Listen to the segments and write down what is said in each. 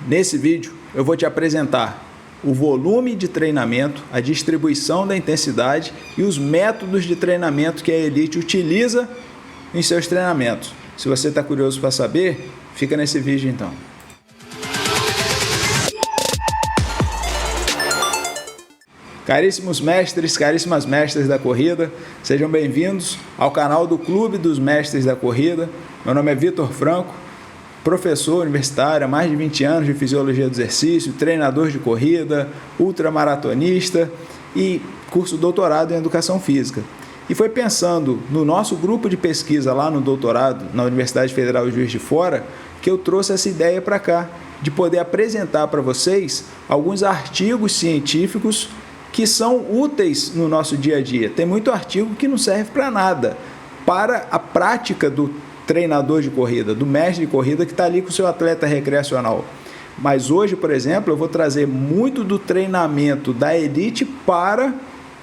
Nesse vídeo eu vou te apresentar o volume de treinamento, a distribuição da intensidade e os métodos de treinamento que a Elite utiliza em seus treinamentos. Se você está curioso para saber, fica nesse vídeo então. Caríssimos mestres, caríssimas mestras da corrida, sejam bem-vindos ao canal do Clube dos Mestres da Corrida. Meu nome é Vitor Franco, professor universitário há mais de 20 anos de Fisiologia do Exercício, treinador de corrida, ultramaratonista e curso doutorado em Educação Física. E foi pensando no nosso grupo de pesquisa lá no doutorado, na Universidade Federal de Juiz de Fora, que eu trouxe essa ideia para cá, de poder apresentar para vocês alguns artigos científicos que são úteis no nosso dia a dia. Tem muito artigo que não serve para nada, para a prática do treinador de corrida, do mestre de corrida que está ali com o seu atleta recreacional. Mas hoje, por exemplo, eu vou trazer muito do treinamento da Elite para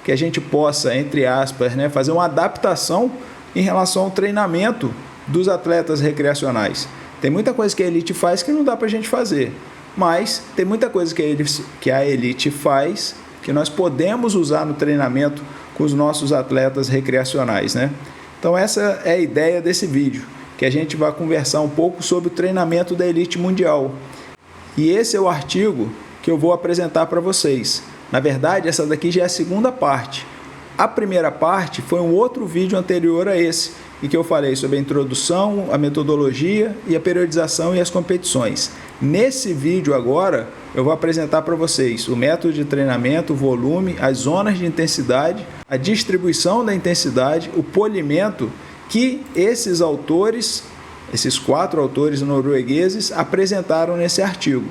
que a gente possa, entre aspas, fazer uma adaptação em relação ao treinamento dos atletas recreacionais. Tem muita coisa que a Elite faz que não dá para a gente fazer, mas tem muita coisa que a Elite faz que nós podemos usar no treinamento com os nossos atletas recreacionais, Então essa é a ideia desse vídeo, que a gente vai conversar um pouco sobre o treinamento da Elite Mundial. E esse é o artigo que eu vou apresentar para vocês. Na verdade, essa daqui já é a segunda parte. A primeira parte foi um outro vídeo anterior a esse, em que eu falei sobre a introdução, a metodologia e a periodização e as competições. Nesse vídeo agora, eu vou apresentar para vocês o método de treinamento, o volume, as zonas de intensidade, a distribuição da intensidade, o polimento que esses autores, esses 4 autores noruegueses, apresentaram nesse artigo.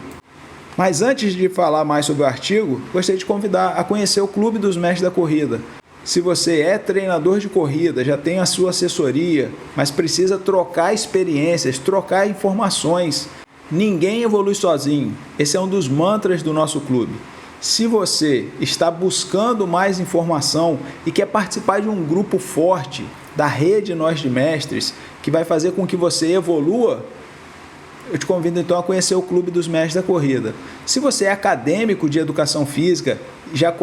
Mas antes de falar mais sobre o artigo, gostaria de convidar a conhecer o Clube dos Mestres da Corrida. Se você é treinador de corrida, já tem a sua assessoria, mas precisa trocar experiências, trocar informações, ninguém evolui sozinho. Esse é um dos mantras do nosso clube. Se você está buscando mais informação e quer participar de um grupo forte da rede Nós de Mestres, que vai fazer com que você evolua, eu te convido então a conhecer o Clube dos Mestres da Corrida. Se você é acadêmico de educação física, já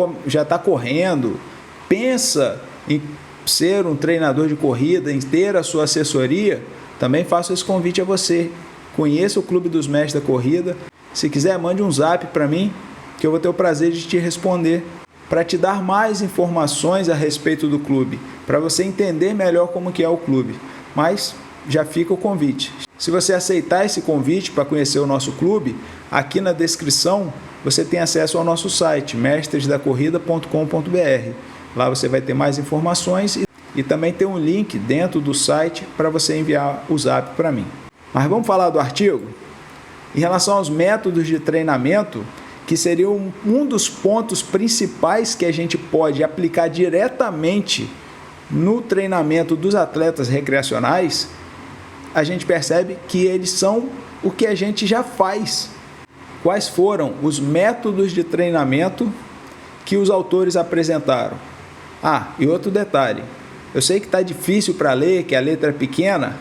está correndo, pensa em ser um treinador de corrida, em ter a sua assessoria, também faço esse convite a você. Conheça o Clube dos Mestres da Corrida. Se quiser, mande um zap para mim, que eu vou ter o prazer de te responder, para te dar mais informações a respeito do clube, para você entender melhor como que é o clube. Mas já fica o convite. Se você aceitar esse convite para conhecer o nosso clube, aqui na descrição você tem acesso ao nosso site, mestresdacorrida.com.br. Lá você vai ter mais informações e também tem um link dentro do site para você enviar o zap para mim. Mas vamos falar do artigo? Em relação aos métodos de treinamento, que seriam um dos pontos principais que a gente pode aplicar diretamente no treinamento dos atletas recreacionais, a gente percebe que eles são o que a gente já faz. Quais foram os métodos de treinamento que os autores apresentaram? E outro detalhe, eu sei que está difícil para ler, que a letra é pequena.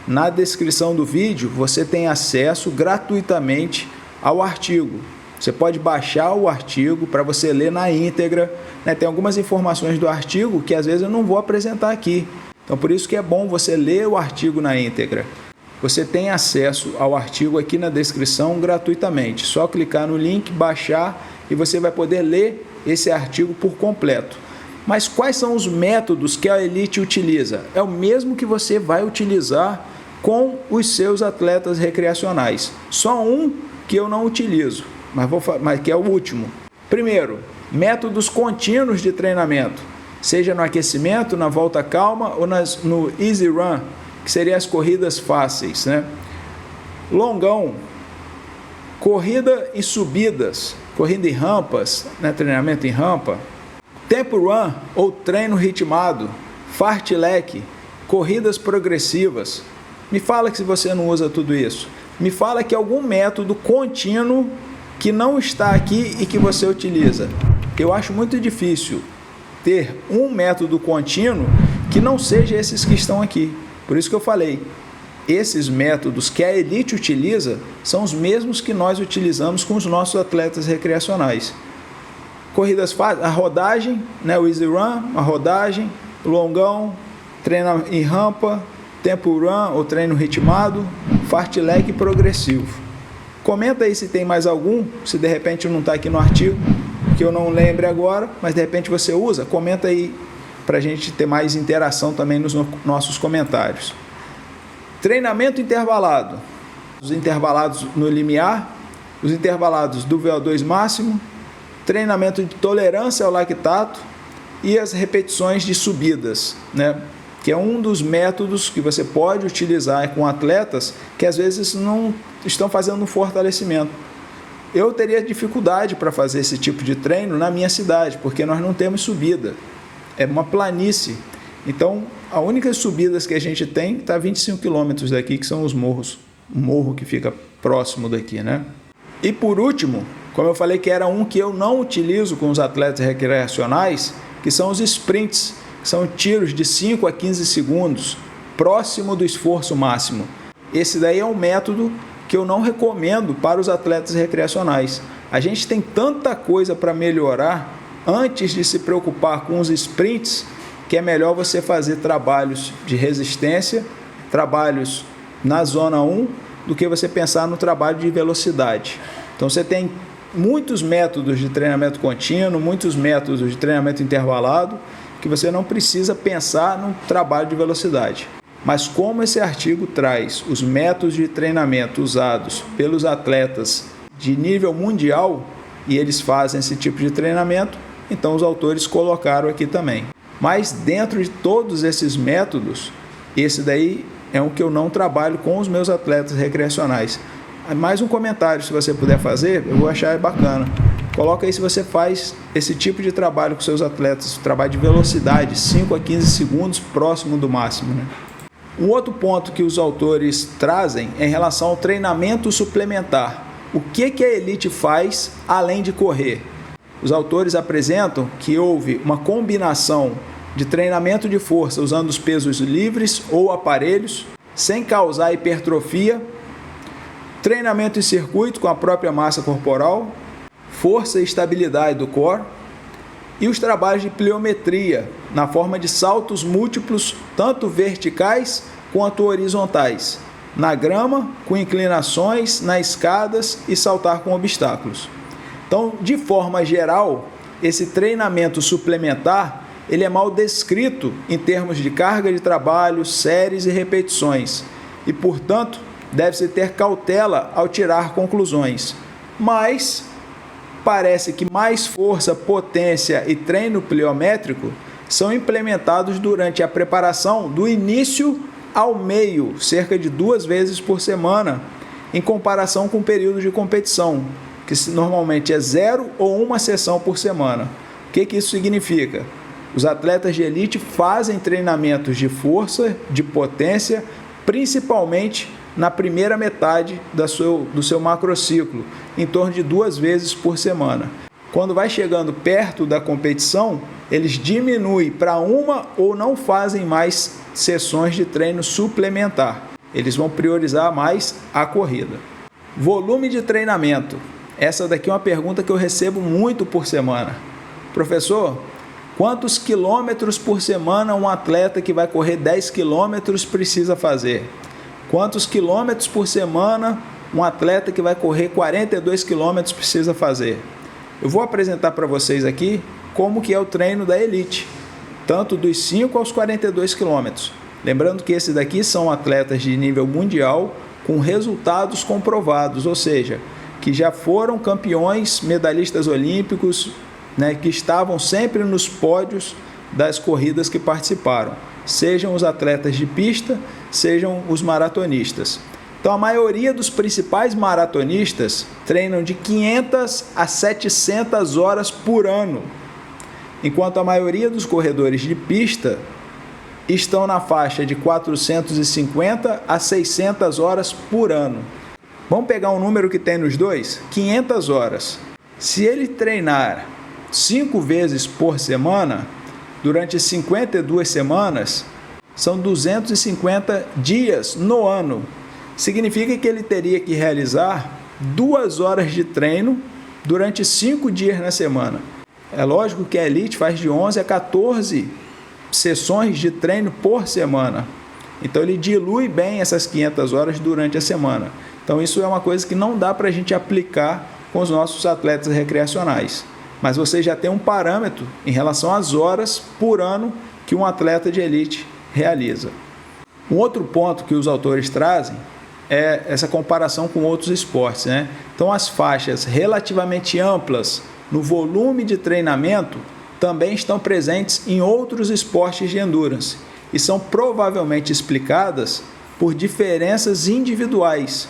Na descrição do vídeo você tem acesso gratuitamente ao artigo. Você pode baixar o artigo para você ler na íntegra. Tem algumas informações do artigo que às vezes eu não vou apresentar aqui. Então por isso que é bom você ler o artigo na íntegra. Você tem acesso ao artigo aqui na descrição gratuitamente. Só clicar no link, baixar e você vai poder ler esse artigo por completo. Mas quais são os métodos que a Elite utiliza? É o mesmo que você vai utilizar com os seus atletas recreacionais. Só um que eu não utilizo, mas que é o último. Primeiro, métodos contínuos de treinamento, seja no aquecimento, na volta calma ou no easy run, que seriam as corridas fáceis, Longão, corrida e subidas, corrida em rampas, treinamento em rampa. Tempo run ou treino ritmado, fartlek, corridas progressivas. Me fala que se você não usa tudo isso. Me fala que algum método contínuo que não está aqui e que você utiliza. Eu acho muito difícil ter um método contínuo que não seja esses que estão aqui. Por isso que eu falei, esses métodos que a elite utiliza são os mesmos que nós utilizamos com os nossos atletas recreacionais. Corridas fáceis, a rodagem, né, o easy run, a rodagem, o longão, treino em rampa, tempo run ou treino ritmado, fartlek e progressivo. Comenta aí se tem mais algum, se de repente não está aqui no artigo, que eu não lembre agora, mas de repente você usa, comenta aí para a gente ter mais interação também nos nossos comentários. Treinamento intervalado, os intervalados no limiar, os intervalados do VO2 máximo, treinamento de tolerância ao lactato e as repetições de subidas, né? Que é um dos métodos que você pode utilizar com atletas que às vezes não estão fazendo um fortalecimento. Eu teria dificuldade para fazer esse tipo de treino na minha cidade, porque nós não temos subida, é uma planície. Então, as únicas subidas que a gente tem está a 25 quilômetros daqui, que são os morros, o morro que fica próximo daqui, né? E por último, como eu falei que era um que eu não utilizo com os atletas recreacionais, que são os sprints, que são tiros de 5 a 15 segundos, próximo do esforço máximo. Esse daí é um método que eu não recomendo para os atletas recreacionais. A gente tem tanta coisa para melhorar antes de se preocupar com os sprints, que é melhor você fazer trabalhos de resistência, trabalhos na zona 1, do que você pensar no trabalho de velocidade. Então você tem muitos métodos de treinamento contínuo, muitos métodos de treinamento intervalado, que você não precisa pensar no trabalho de velocidade. Mas como esse artigo traz os métodos de treinamento usados pelos atletas de nível mundial, e eles fazem esse tipo de treinamento, então os autores colocaram aqui também. Mas dentro de todos esses métodos, esse daí é um que eu não trabalho com os meus atletas recreacionais. Mais um comentário, se você puder fazer, eu vou achar bacana. Coloca aí se você faz esse tipo de trabalho com seus atletas, trabalho de velocidade, 5 a 15 segundos, próximo do máximo, né? Um outro ponto que os autores trazem é em relação ao treinamento suplementar. O que a elite faz além de correr? Os autores apresentam que houve uma combinação de treinamento de força usando os pesos livres ou aparelhos, sem causar hipertrofia, treinamento em circuito com a própria massa corporal, força e estabilidade do core, e os trabalhos de pliometria, na forma de saltos múltiplos, tanto verticais quanto horizontais, na grama, com inclinações, nas escadas e saltar com obstáculos. Então, de forma geral, esse treinamento suplementar, ele é mal descrito em termos de carga de trabalho, séries e repetições, e, portanto, deve-se ter cautela ao tirar conclusões. Mas parece que mais força, potência e treino pliométrico são implementados durante a preparação do início ao meio, cerca de 2 vezes por semana, em comparação com o período de competição, que normalmente é 0 ou 1 sessão por semana. O que isso significa? Os atletas de elite fazem treinamentos de força, de potência, principalmente na primeira metade do seu macrociclo, em torno de 2 vezes por semana. Quando vai chegando perto da competição, eles diminuem para 1 ou não fazem mais sessões de treino suplementar. Eles vão priorizar mais a corrida. Volume de treinamento. Essa daqui é uma pergunta que eu recebo muito por semana. Professor, quantos quilômetros por semana um atleta que vai correr 10 quilômetros precisa fazer? Quantos quilômetros por semana um atleta que vai correr 42 quilômetros precisa fazer? Eu vou apresentar para vocês aqui como que é o treino da elite, tanto dos 5 aos 42 quilômetros. Lembrando que esses daqui são atletas de nível mundial com resultados comprovados, ou seja, que já foram campeões, medalhistas olímpicos, né, que estavam sempre nos pódios das corridas que participaram, sejam os atletas de pista, sejam os maratonistas. Então, a maioria dos principais maratonistas treinam de 500 a 700 horas por ano, enquanto a maioria dos corredores de pista estão na faixa de 450 a 600 horas por ano. Vamos pegar um número que tem nos dois? 500 horas. Se ele treinar 5 vezes por semana, durante 52 semanas, são 250 dias no ano. Significa que ele teria que realizar 2 horas de treino durante 5 dias na semana. É lógico que a elite faz de 11 a 14 sessões de treino por semana. Então ele dilui bem essas 500 horas durante a semana. Então isso é uma coisa que não dá para a gente aplicar com os nossos atletas recreacionais. Mas você já tem um parâmetro em relação às horas por ano que um atleta de elite realiza. Um outro ponto que os autores trazem é essa comparação com outros esportes, né? Então as faixas relativamente amplas no volume de treinamento também estão presentes em outros esportes de endurance e são provavelmente explicadas por diferenças individuais,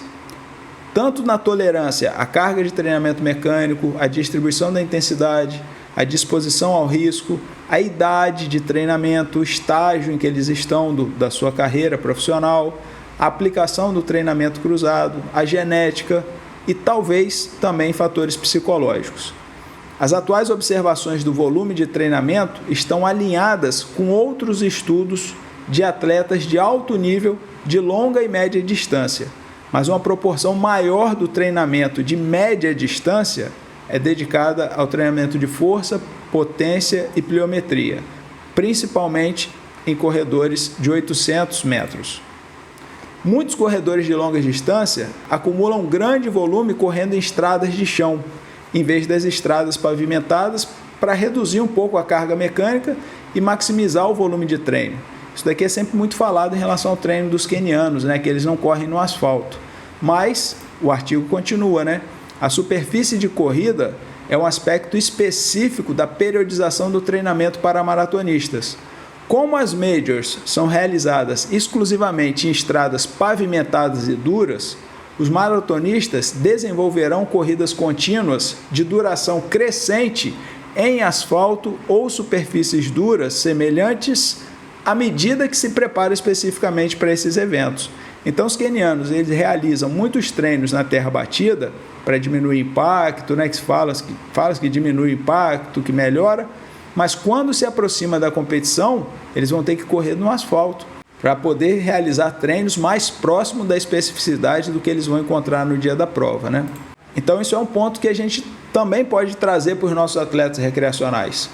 tanto na tolerância à carga de treinamento mecânico, a distribuição da intensidade, a disposição ao risco, a idade de treinamento, o estágio em que eles estão da sua carreira profissional, a aplicação do treinamento cruzado, a genética e talvez também fatores psicológicos. As atuais observações do volume de treinamento estão alinhadas com outros estudos de atletas de alto nível de longa e média distância, mas uma proporção maior do treinamento de média distância é dedicada ao treinamento de força, potência e pliometria, principalmente em corredores de 800 metros. Muitos corredores de longa distância acumulam grande volume correndo em estradas de chão, em vez das estradas pavimentadas, para reduzir um pouco a carga mecânica e maximizar o volume de treino. Isso daqui é sempre muito falado em relação ao treino dos quenianos, né, que eles não correm no asfalto. Mas o artigo continua, né? A superfície de corrida é um aspecto específico da periodização do treinamento para maratonistas. Como as majors são realizadas exclusivamente em estradas pavimentadas e duras, os maratonistas desenvolverão corridas contínuas de duração crescente em asfalto ou superfícies duras semelhantes à medida que se prepara especificamente para esses eventos. Então os quenianos eles realizam muitos treinos na terra batida para diminuir impacto, né, que fala que diminui o impacto, que melhora, mas quando se aproxima da competição, eles vão ter que correr no asfalto para poder realizar treinos mais próximos da especificidade do que eles vão encontrar no dia da prova, né? Então isso é um ponto que a gente também pode trazer para os nossos atletas recreacionais.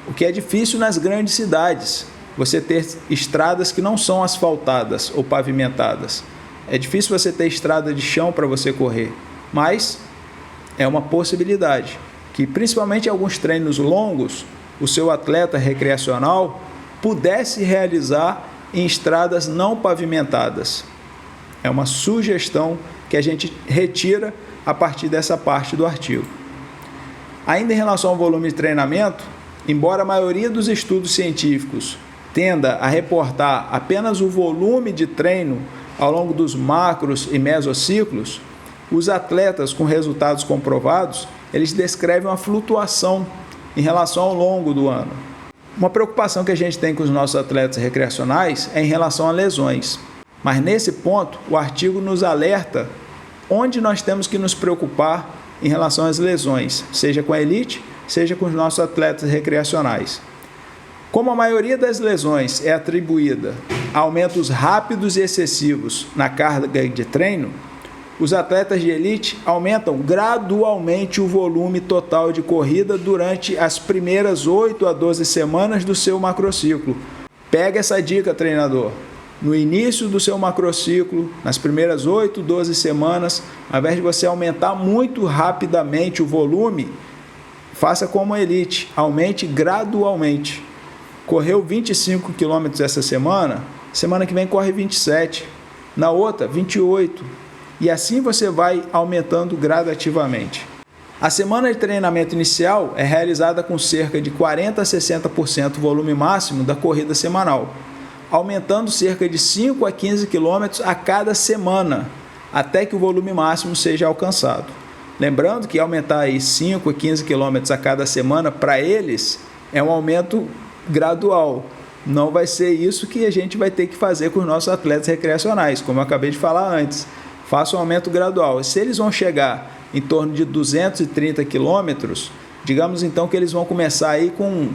O que é difícil nas grandes cidades, você ter estradas que não são asfaltadas ou pavimentadas. É difícil você ter estrada de chão para você correr, mas é uma possibilidade que, principalmente em alguns treinos longos, o seu atleta recreacional pudesse realizar em estradas não pavimentadas. É uma sugestão que a gente retira a partir dessa parte do artigo. Ainda em relação ao volume de treinamento, embora a maioria dos estudos científicos tenda a reportar apenas o volume de treino ao longo dos macros e mesociclos, os atletas com resultados comprovados, eles descrevem uma flutuação em relação ao longo do ano. Uma preocupação que a gente tem com os nossos atletas recreacionais é em relação a lesões. Mas nesse ponto, o artigo nos alerta onde nós temos que nos preocupar em relação às lesões, seja com a elite, seja com os nossos atletas recreacionais. Como a maioria das lesões é atribuída a aumentos rápidos e excessivos na carga de treino, os atletas de elite aumentam gradualmente o volume total de corrida durante as primeiras 8 a 12 semanas do seu macrociclo. Pega essa dica, treinador. No início do seu macrociclo, nas primeiras 8, 12 semanas, ao invés de você aumentar muito rapidamente o volume, faça como a elite, aumente gradualmente. Correu 25 km essa semana, semana que vem corre 27, na outra 28, e assim você vai aumentando gradativamente. A semana de treinamento inicial é realizada com cerca de 40 a 60% volume máximo da corrida semanal, aumentando cerca de 5 a 15 km a cada semana, até que o volume máximo seja alcançado. Lembrando que aumentar aí 5 a 15 km a cada semana, para eles, é um aumento gradual. Não vai ser isso que a gente vai ter que fazer com os nossos atletas recreacionais, como eu acabei de falar antes. Faça um aumento gradual. Se eles vão chegar em torno de 230 quilômetros, digamos então que eles vão começar aí com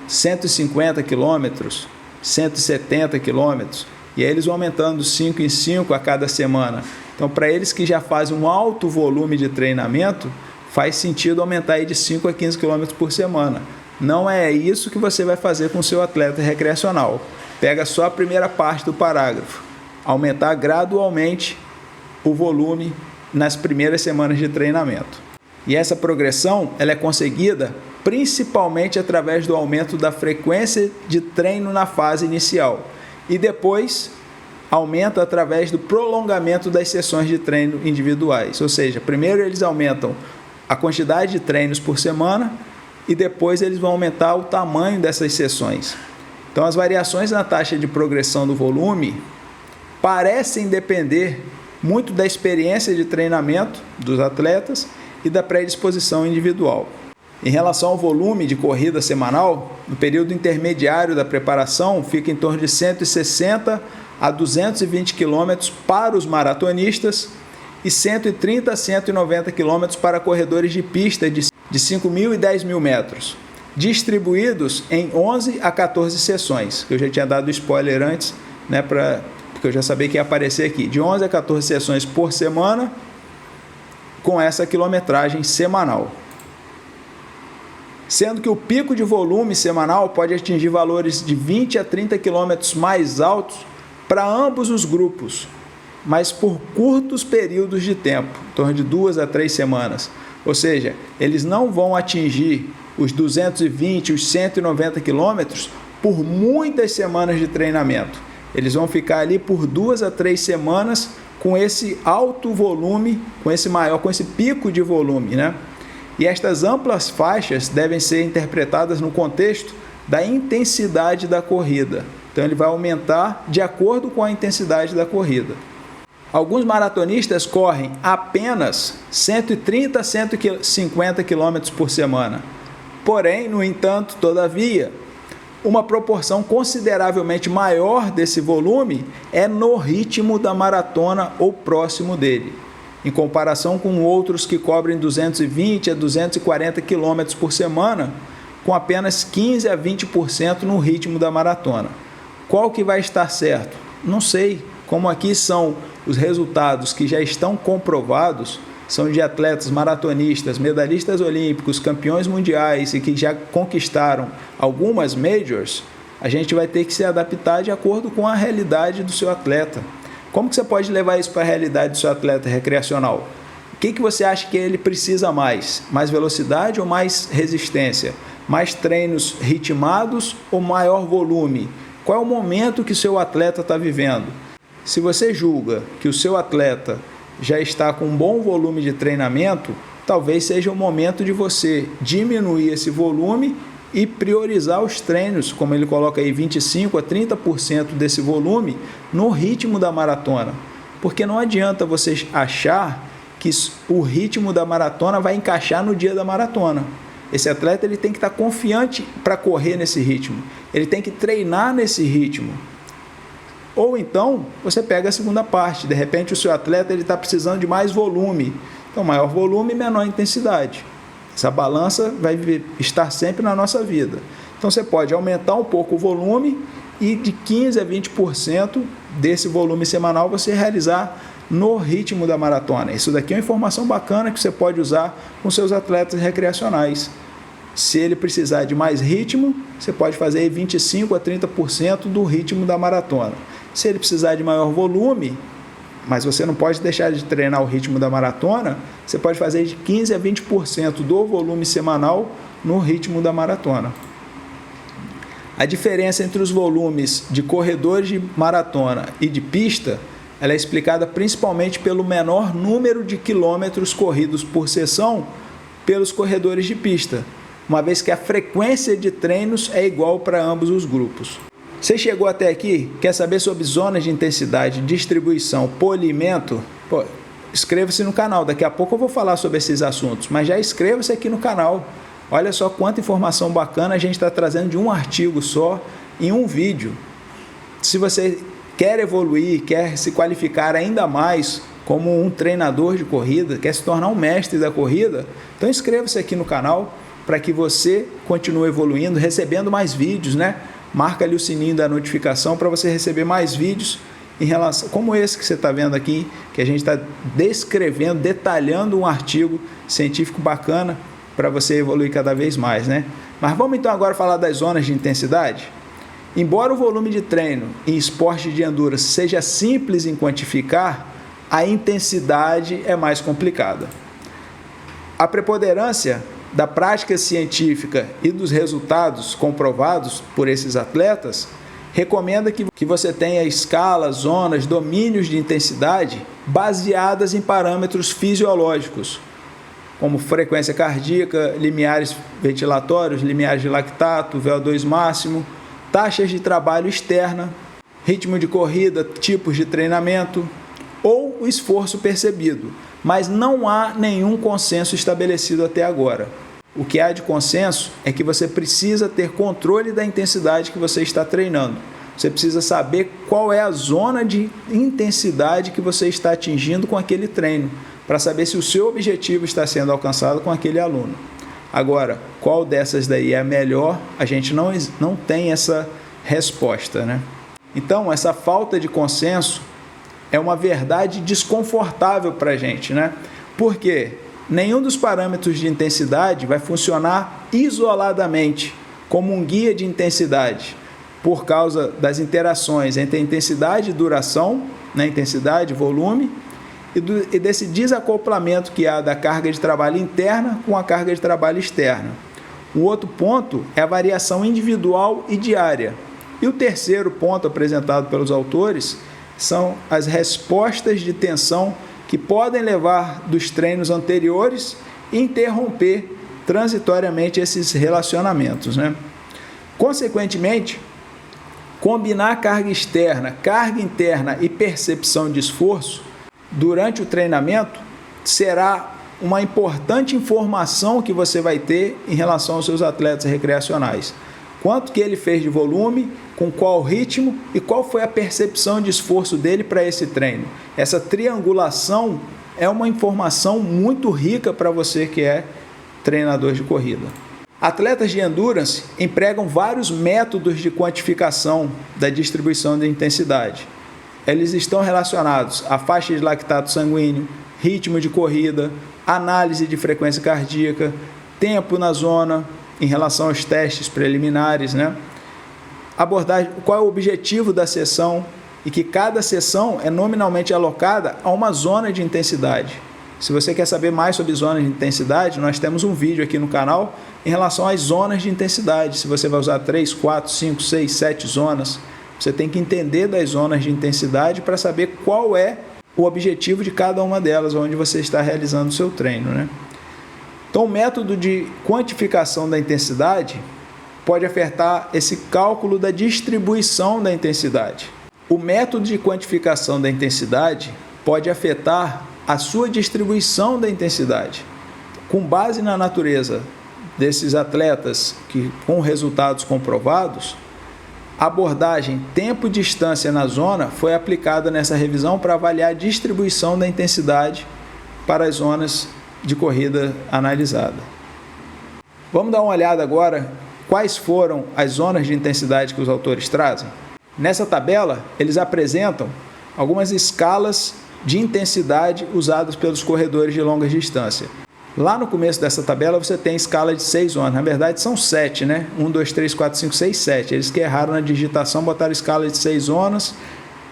150 quilômetros, 170 quilômetros, e aí eles vão aumentando 5 em 5 a cada semana. Então, para eles que já fazem um alto volume de treinamento, faz sentido aumentar aí de 5 a 15 quilômetros por semana. Não é isso que você vai fazer com o seu atleta recreacional. Pega só a primeira parte do parágrafo. Aumentar gradualmente o volume nas primeiras semanas de treinamento. E essa progressão ela é conseguida principalmente através do aumento da frequência de treino na fase inicial. E depois aumenta através do prolongamento das sessões de treino individuais. Ou seja, primeiro eles aumentam a quantidade de treinos por semana e depois eles vão aumentar o tamanho dessas sessões. Então, as variações na taxa de progressão do volume parecem depender muito da experiência de treinamento dos atletas e da predisposição individual. Em relação ao volume de corrida semanal, no período intermediário da preparação fica em torno de 160 a 220 km para os maratonistas e 130 a 190 km para corredores de pista de 5.000 e 10.000 metros, distribuídos em 11 a 14 sessões. Eu já tinha dado spoiler antes, né, porque eu já sabia que ia aparecer aqui. De 11 a 14 sessões por semana, com essa quilometragem semanal. Sendo que o pico de volume semanal pode atingir valores de 20 a 30 km mais altos para ambos os grupos, mas por curtos períodos de tempo, em torno de 2 a 3 semanas. Ou seja, eles não vão atingir os 220, os 190 quilômetros por muitas semanas de treinamento. Eles vão ficar ali por 2 a 3 semanas com esse alto volume, com esse pico de volume, né? E estas amplas faixas devem ser interpretadas no contexto da intensidade da corrida. Então ele vai aumentar de acordo com a intensidade da corrida. Alguns maratonistas correm apenas 130 a 150 km por semana. Porém, no entanto, todavia, uma proporção consideravelmente maior desse volume é no ritmo da maratona ou próximo dele, em comparação com outros que cobrem 220 a 240 km por semana, com apenas 15 a 20% no ritmo da maratona. Qual que vai estar certo? Não sei. Como aqui são os resultados que já estão comprovados, são de atletas maratonistas, medalhistas olímpicos, campeões mundiais e que já conquistaram algumas majors, a gente vai ter que se adaptar de acordo com a realidade do seu atleta. Como que você pode levar isso para a realidade do seu atleta recreacional? O que você acha que ele precisa mais? Mais velocidade ou mais resistência? Mais treinos ritmados ou maior volume? Qual é o momento que o seu atleta está vivendo? Se você julga que o seu atleta já está com um bom volume de treinamento, talvez seja o momento de você diminuir esse volume e priorizar os treinos, como ele coloca aí, 25 a 30% desse volume no ritmo da maratona. Porque não adianta você achar que o ritmo da maratona vai encaixar no dia da maratona. Esse atleta ele tem que estar confiante para correr nesse ritmo. Ele tem que treinar nesse ritmo. Ou então, você pega a segunda parte. De repente, o seu atleta está precisando de mais volume. Então, maior volume e menor intensidade. Essa balança vai estar sempre na nossa vida. Então, você pode aumentar um pouco o volume e de 15% a 20% desse volume semanal você realizar no ritmo da maratona. Isso daqui é uma informação bacana que você pode usar com seus atletas recreacionais. Se ele precisar de mais ritmo, você pode fazer 25% a 30% do ritmo da maratona. Se ele precisar de maior volume, mas você não pode deixar de treinar o ritmo da maratona, você pode fazer de 15% a 20% do volume semanal no ritmo da maratona. A diferença entre os volumes de corredores de maratona e de pista, ela é explicada principalmente pelo menor número de quilômetros corridos por sessão pelos corredores de pista, uma vez que a frequência de treinos é igual para ambos os grupos. Você chegou até aqui? Quer saber sobre zonas de intensidade, distribuição, polimento? Inscreva-se no canal. Daqui a pouco eu vou falar sobre esses assuntos, mas já inscreva-se aqui no canal. Olha só quanta informação bacana a gente está trazendo de um artigo só em um vídeo. Se você quer evoluir, quer se qualificar ainda mais como um treinador de corrida, quer se tornar um mestre da corrida, então inscreva-se aqui no canal para que você continue evoluindo, recebendo mais vídeos, né? marca ali o sininho da notificação para você receber mais vídeos em relação, como esse que você está vendo aqui, que a gente está descrevendo, detalhando um artigo científico bacana para você evoluir cada vez mais, né? Mas vamos então agora falar das zonas de intensidade. Embora o volume de treino em esporte de endurance seja simples em quantificar, a intensidade é mais complicada. A preponderância da prática científica e dos resultados comprovados por esses atletas recomenda que você tenha escalas, zonas, domínios de intensidade baseadas em parâmetros fisiológicos, como frequência cardíaca, limiares ventilatórios, limiares de lactato, VO2 máximo, taxas de trabalho externa, ritmo de corrida, tipos de treinamento ou o esforço percebido, mas não há nenhum consenso estabelecido até agora. O que há de consenso é que você precisa ter controle da intensidade que você está treinando. Você precisa saber qual é a zona de intensidade que você está atingindo com aquele treino, para saber se o seu objetivo está sendo alcançado com aquele aluno. Agora, qual dessas daí é a melhor, a gente não tem essa resposta, né? Então, essa falta de consenso é uma verdade desconfortável para a gente, né? Porque nenhum dos parâmetros de intensidade vai funcionar isoladamente como um guia de intensidade, por causa das interações entre a intensidade e duração, né? Intensidade e volume, e desse desacoplamento que há da carga de trabalho interna com a carga de trabalho externa. O outro ponto é a variação individual e diária. E o terceiro ponto apresentado pelos autores são as respostas de tensão que podem levar dos treinos anteriores e interromper transitoriamente esses relacionamentos, né? Consequentemente, combinar carga externa, carga interna e percepção de esforço durante o treinamento será uma importante informação que você vai ter em relação aos seus atletas recreacionais. Quanto que ele fez de volume, com qual ritmo e qual foi a percepção de esforço dele para esse treino. Essa triangulação é uma informação muito rica para você que é treinador de corrida. Atletas de endurance empregam vários métodos de quantificação da distribuição de intensidade. Eles estão relacionados à faixa de lactato sanguíneo, ritmo de corrida, análise de frequência cardíaca, tempo na zona em relação aos testes preliminares, né? Abordagem, qual é o objetivo da sessão e que cada sessão é nominalmente alocada a uma zona de intensidade. Se você quer saber mais sobre zonas de intensidade, nós temos um vídeo aqui no canal em relação às zonas de intensidade. Se você vai usar 3, 4, 5, 6, 7 zonas, você tem que entender das zonas de intensidade para saber qual é o objetivo de cada uma delas, onde você está realizando o seu treino, né? Então, o método de quantificação da intensidade pode afetar esse cálculo da distribuição da intensidade. O método de quantificação da intensidade pode afetar a sua distribuição da intensidade. Com base na natureza desses atletas com resultados comprovados, a abordagem tempo e distância na zona foi aplicada nessa revisão para avaliar a distribuição da intensidade para as zonas de corrida analisada. Vamos dar uma olhada agora quais foram as zonas de intensidade que os autores trazem. Nessa tabela, eles apresentam algumas escalas de intensidade usadas pelos corredores de longa distância. Lá no começo dessa tabela você tem a escala de 6 zonas, na verdade são 7, né? 1, 2, 3, 4, 5, 6, 7. Eles que erraram na digitação botaram a escala de 6 zonas.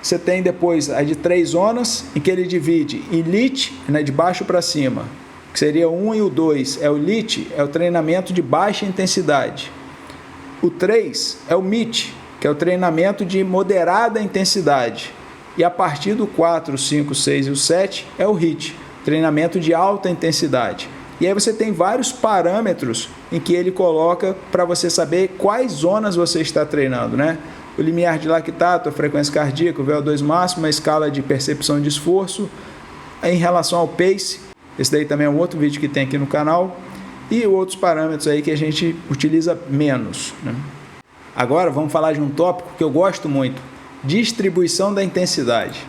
Você tem depois a de 3 zonas, em que ele divide em elite, né, de baixo para cima, que seria o 1 e o 2. É o elite, é o treinamento de baixa intensidade. O 3 é o MIT, que é o treinamento de moderada intensidade. E a partir do 4, 5, 6 e o 7 é o HIIT, treinamento de alta intensidade. E aí você tem vários parâmetros em que ele coloca para você saber quais zonas você está treinando, né? O limiar de lactato, a frequência cardíaca, o VO2 máximo, a escala de percepção de esforço. Em relação ao pace, esse daí também é um outro vídeo que tem aqui no canal. E outros parâmetros aí que a gente utiliza menos, né? Agora vamos falar de um tópico que eu gosto muito: distribuição da intensidade.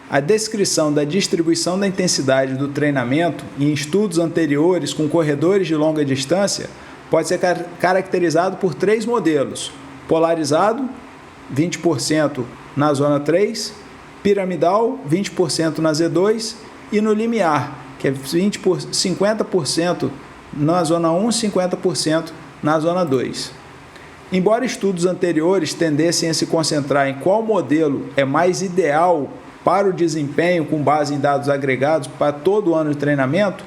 A descrição da distribuição da intensidade do treinamento em estudos anteriores com corredores de longa distância pode ser caracterizado por 3 modelos: Polarizado, 20% na zona 3, piramidal, 20% na Z2 e no limiar, que é 50% na zona 1, 50% na zona 2. Embora estudos anteriores tendessem a se concentrar em qual modelo é mais ideal para o desempenho com base em dados agregados para todo o ano de treinamento,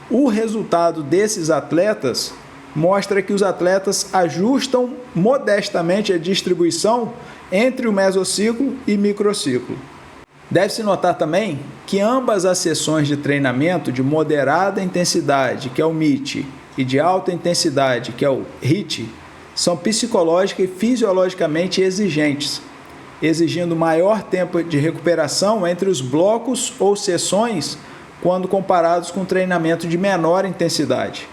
o resultado desses atletas mostra que os atletas ajustam modestamente a distribuição entre o mesociclo e microciclo. Deve-se notar também que ambas as sessões de treinamento de moderada intensidade, que é o MIT, e de alta intensidade, que é o HIIT, são psicológica e fisiologicamente exigentes, exigindo maior tempo de recuperação entre os blocos ou sessões quando comparados com treinamento de menor intensidade.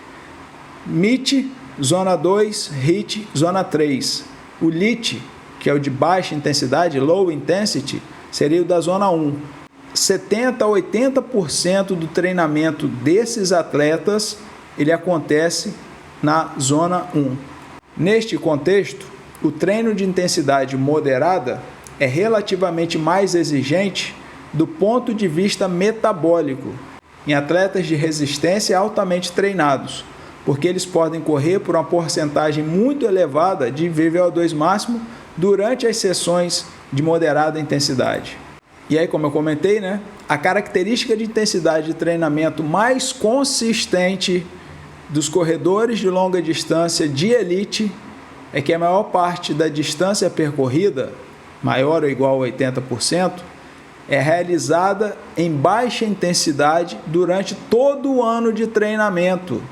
MIT, zona 2, HIIT, zona 3. O LIT, que é o de baixa intensidade, low intensity, seria o da zona 1. 70% a 80% do treinamento desses atletas ele acontece na zona 1. Neste contexto, o treino de intensidade moderada é relativamente mais exigente do ponto de vista metabólico em atletas de resistência altamente treinados, porque eles podem correr por uma porcentagem muito elevada de VO2 máximo durante as sessões de moderada intensidade. E aí, como eu comentei, a característica de intensidade de treinamento mais consistente dos corredores de longa distância de elite é que a maior parte da distância percorrida, maior ou igual a 80%, é realizada em baixa intensidade durante todo o ano de treinamento.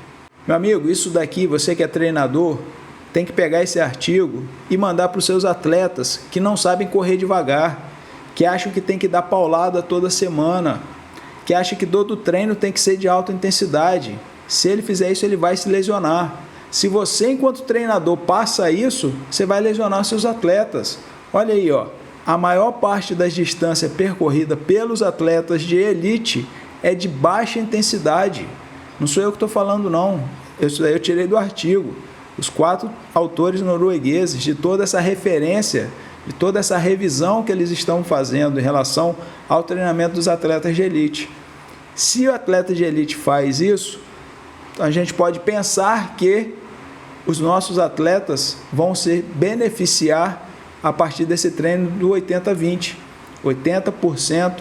Meu amigo, isso daqui, você que é treinador, tem que pegar esse artigo e mandar para os seus atletas que não sabem correr devagar, que acham que tem que dar paulada toda semana, que acham que todo treino tem que ser de alta intensidade. Se ele fizer isso, ele vai se lesionar. Se você, enquanto treinador, passa isso, você vai lesionar seus atletas. Olha aí, a maior parte das distâncias percorridas pelos atletas de elite é de baixa intensidade. Não sou eu que estou falando, não. Isso daí eu tirei do artigo. Os 4 autores noruegueses, de toda essa referência, de toda essa revisão que eles estão fazendo em relação ao treinamento dos atletas de elite. Se o atleta de elite faz isso, a gente pode pensar que os nossos atletas vão se beneficiar a partir desse treino do 80-20. 80%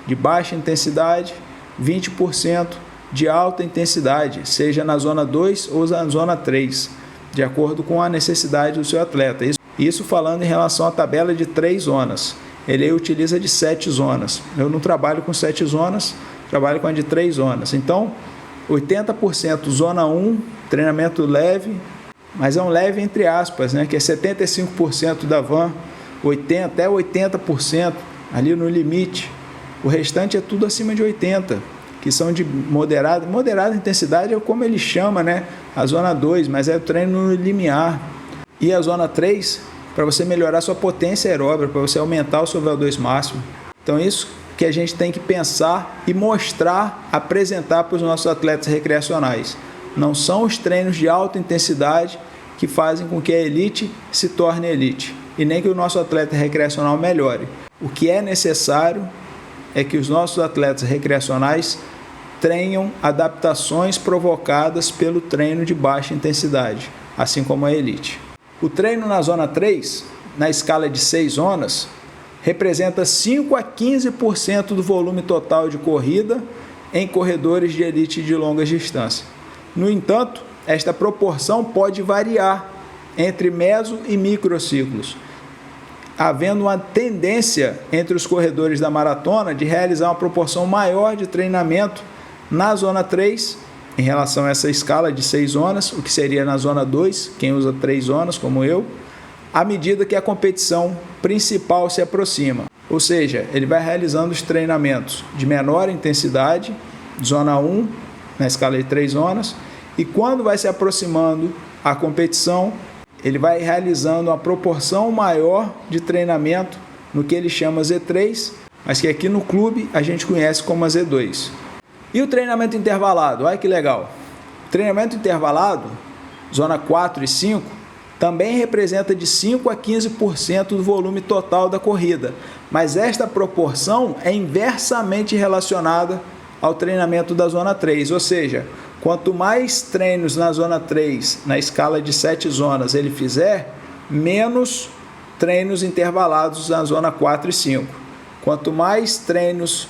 de baixa intensidade, 20% de alta intensidade, seja na zona 2 ou na zona 3, de acordo com a necessidade do seu atleta. Isso falando em relação à tabela de 3 zonas. Ele utiliza de 7 zonas. Eu não trabalho com 7 zonas, trabalho com a de 3 zonas. Então, 80% zona 1, treinamento leve, mas é um leve entre aspas, que é 75% da van, 80% ali no limite. O restante é tudo acima de 80%, que são de moderada intensidade, é como ele chama, a zona 2, mas é o treino no limiar. E a zona 3, para você melhorar sua potência aeróbica, para você aumentar o seu VO2 máximo. Então isso que a gente tem que pensar e mostrar, apresentar para os nossos atletas recreacionais. Não são os treinos de alta intensidade que fazem com que a elite se torne elite, e nem que o nosso atleta recreacional melhore. O que é necessário é que os nossos atletas recreacionais tenham adaptações provocadas pelo treino de baixa intensidade, assim como a elite. O treino na zona 3, na escala de 6 zonas, representa 5 a 15% do volume total de corrida em corredores de elite de longa distância. No entanto, esta proporção pode variar entre meso e microciclos, havendo uma tendência entre os corredores da maratona de realizar uma proporção maior de treinamento na zona 3, em relação a essa escala de 6 zonas, o que seria na zona 2, quem usa 3 zonas como eu, à medida que a competição principal se aproxima. Ou seja, ele vai realizando os treinamentos de menor intensidade, zona 1, na escala de 3 zonas, e quando vai se aproximando a competição, ele vai realizando uma proporção maior de treinamento no que ele chama Z3, mas que aqui no clube a gente conhece como a Z2. E o treinamento intervalado? Olha que legal! O treinamento intervalado, zona 4 e 5, também representa de 5 a 15% do volume total da corrida, mas esta proporção é inversamente relacionada ao treinamento da zona 3, ou seja, quanto mais treinos na zona 3, na escala de 7 zonas, ele fizer, menos treinos intervalados na zona 4 e 5. Quanto mais treinos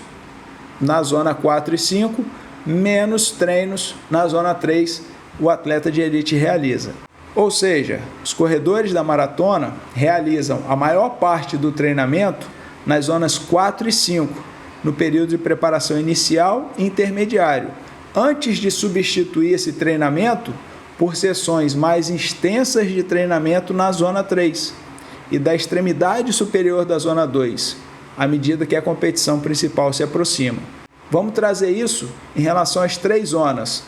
na zona 4 e 5, menos treinos na zona 3 o atleta de elite realiza. Ou seja, os corredores da maratona realizam a maior parte do treinamento nas zonas 4 e 5, no período de preparação inicial e intermediário, antes de substituir esse treinamento por sessões mais extensas de treinamento na zona 3 e da extremidade superior da zona 2, à medida que a competição principal se aproxima. Vamos trazer isso em relação às 3 zonas.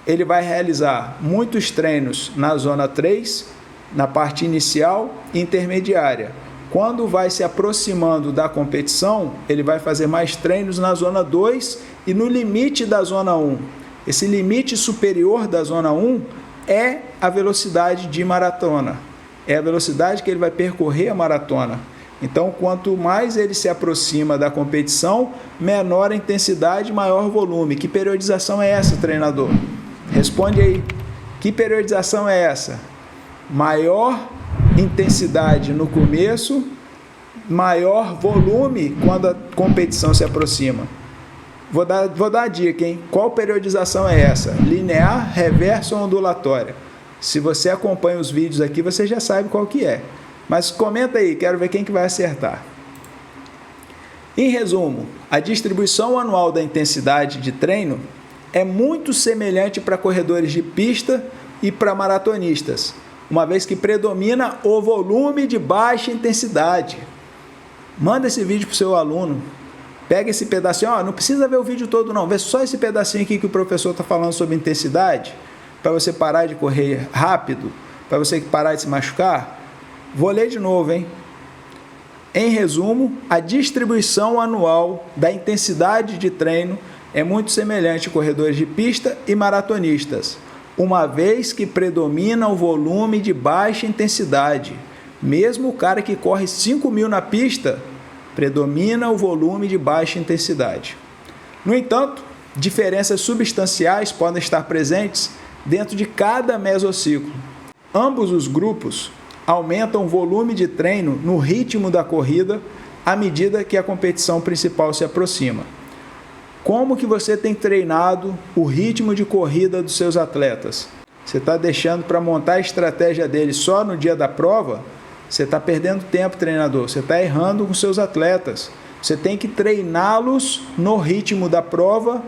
Ele vai realizar muitos treinos na zona 3, na parte inicial e intermediária. Quando vai se aproximando da competição, ele vai fazer mais treinos na zona 2 e no limite da zona 1. Esse limite superior da zona 1 é a velocidade de maratona. É a velocidade que ele vai percorrer a maratona. Então, quanto mais ele se aproxima da competição, menor a intensidade, maior volume. Que periodização é essa, treinador? Responde aí. Que periodização é essa? Maior intensidade no começo, maior volume quando a competição se aproxima. Vou dar a dica, hein? Qual periodização é essa? Linear, reversa ou ondulatória? Se você acompanha os vídeos aqui, você já sabe qual que é. Mas comenta aí, quero ver quem que vai acertar. Em resumo, a distribuição anual da intensidade de treino é muito semelhante para corredores de pista e para maratonistas, uma vez que predomina o volume de baixa intensidade. Manda esse vídeo para o seu aluno, pega esse pedacinho, não precisa ver o vídeo todo não, vê só esse pedacinho aqui que o professor está falando sobre intensidade, para você parar de correr rápido, para você parar de se machucar. Vou ler de novo, hein? Em resumo, a distribuição anual da intensidade de treino é muito semelhante a corredores de pista e maratonistas, uma vez que predomina o volume de baixa intensidade. Mesmo o cara que corre 5.000 na pista, predomina o volume de baixa intensidade. No entanto, diferenças substanciais podem estar presentes dentro de cada mesociclo. Ambos os grupos aumentam o volume de treino no ritmo da corrida à medida que a competição principal se aproxima. Como que você tem treinado o ritmo de corrida dos seus atletas? Você está deixando para montar a estratégia deles só no dia da prova? Você está perdendo tempo, treinador. Você está errando com seus atletas. Você tem que treiná-los no ritmo da prova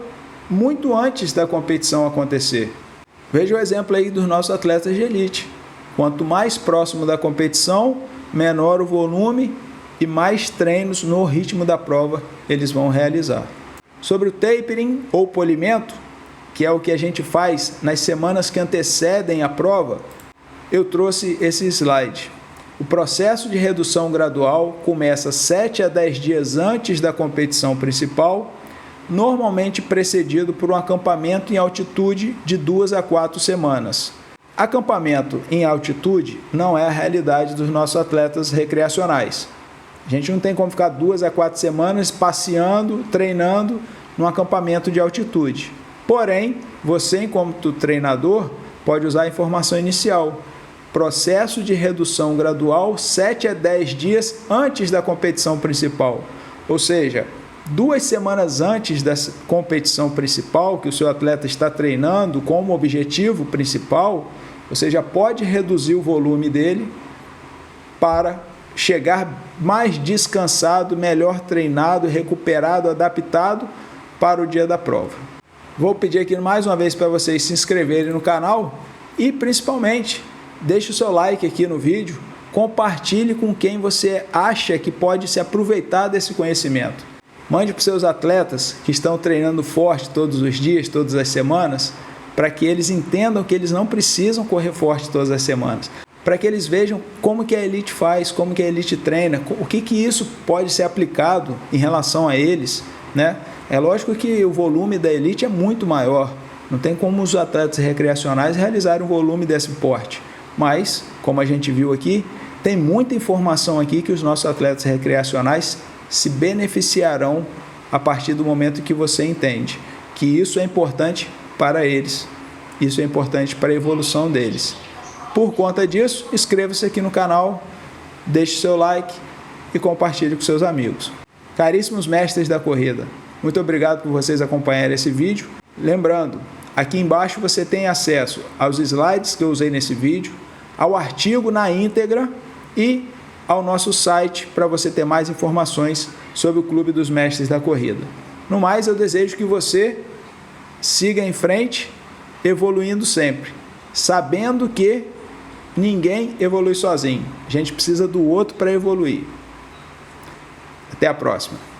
muito antes da competição acontecer. Veja o exemplo aí dos nossos atletas de elite. Quanto mais próximo da competição, menor o volume e mais treinos no ritmo da prova eles vão realizar. Sobre o tapering ou polimento, que é o que a gente faz nas semanas que antecedem a prova, eu trouxe esse slide. O processo de redução gradual começa 7 a 10 dias antes da competição principal, normalmente precedido por um acampamento em altitude de 2 a 4 semanas. Acampamento em altitude não é a realidade dos nossos atletas recreacionais. A gente não tem como ficar 2 a 4 semanas passeando, treinando num acampamento de altitude. Porém, você, enquanto treinador, pode usar a informação inicial. Processo de redução gradual 7 a 10 dias antes da competição principal. Ou seja, 2 semanas antes da competição principal, que o seu atleta está treinando como objetivo principal, você já pode reduzir o volume dele para chegar mais descansado, melhor treinado, recuperado, adaptado para o dia da prova. Vou pedir aqui mais uma vez para vocês se inscreverem no canal e, principalmente, deixe o seu like aqui no vídeo, compartilhe com quem você acha que pode se aproveitar desse conhecimento. Mande para os seus atletas que estão treinando forte todos os dias, todas as semanas, para que eles entendam que eles não precisam correr forte todas as semanas, para que eles vejam como que a elite faz, como que a elite treina, o que isso pode ser aplicado em relação a eles, né? É lógico que o volume da elite é muito maior, não tem como os atletas recreacionais realizarem um volume desse porte, Mas, como a gente viu aqui, tem muita informação aqui que os nossos atletas recreacionais se beneficiarão a partir do momento que você entende que isso é importante para eles, isso é importante para a evolução deles. Por conta disso, inscreva-se aqui no canal, deixe seu like e compartilhe com seus amigos. Caríssimos mestres da corrida, muito obrigado por vocês acompanharem esse vídeo. Lembrando, aqui embaixo você tem acesso aos slides que eu usei nesse vídeo, ao artigo na íntegra e ao nosso site para você ter mais informações sobre o Clube dos Mestres da Corrida. No mais, eu desejo que você siga em frente, evoluindo sempre, sabendo que ninguém evolui sozinho. A gente precisa do outro para evoluir. Até a próxima.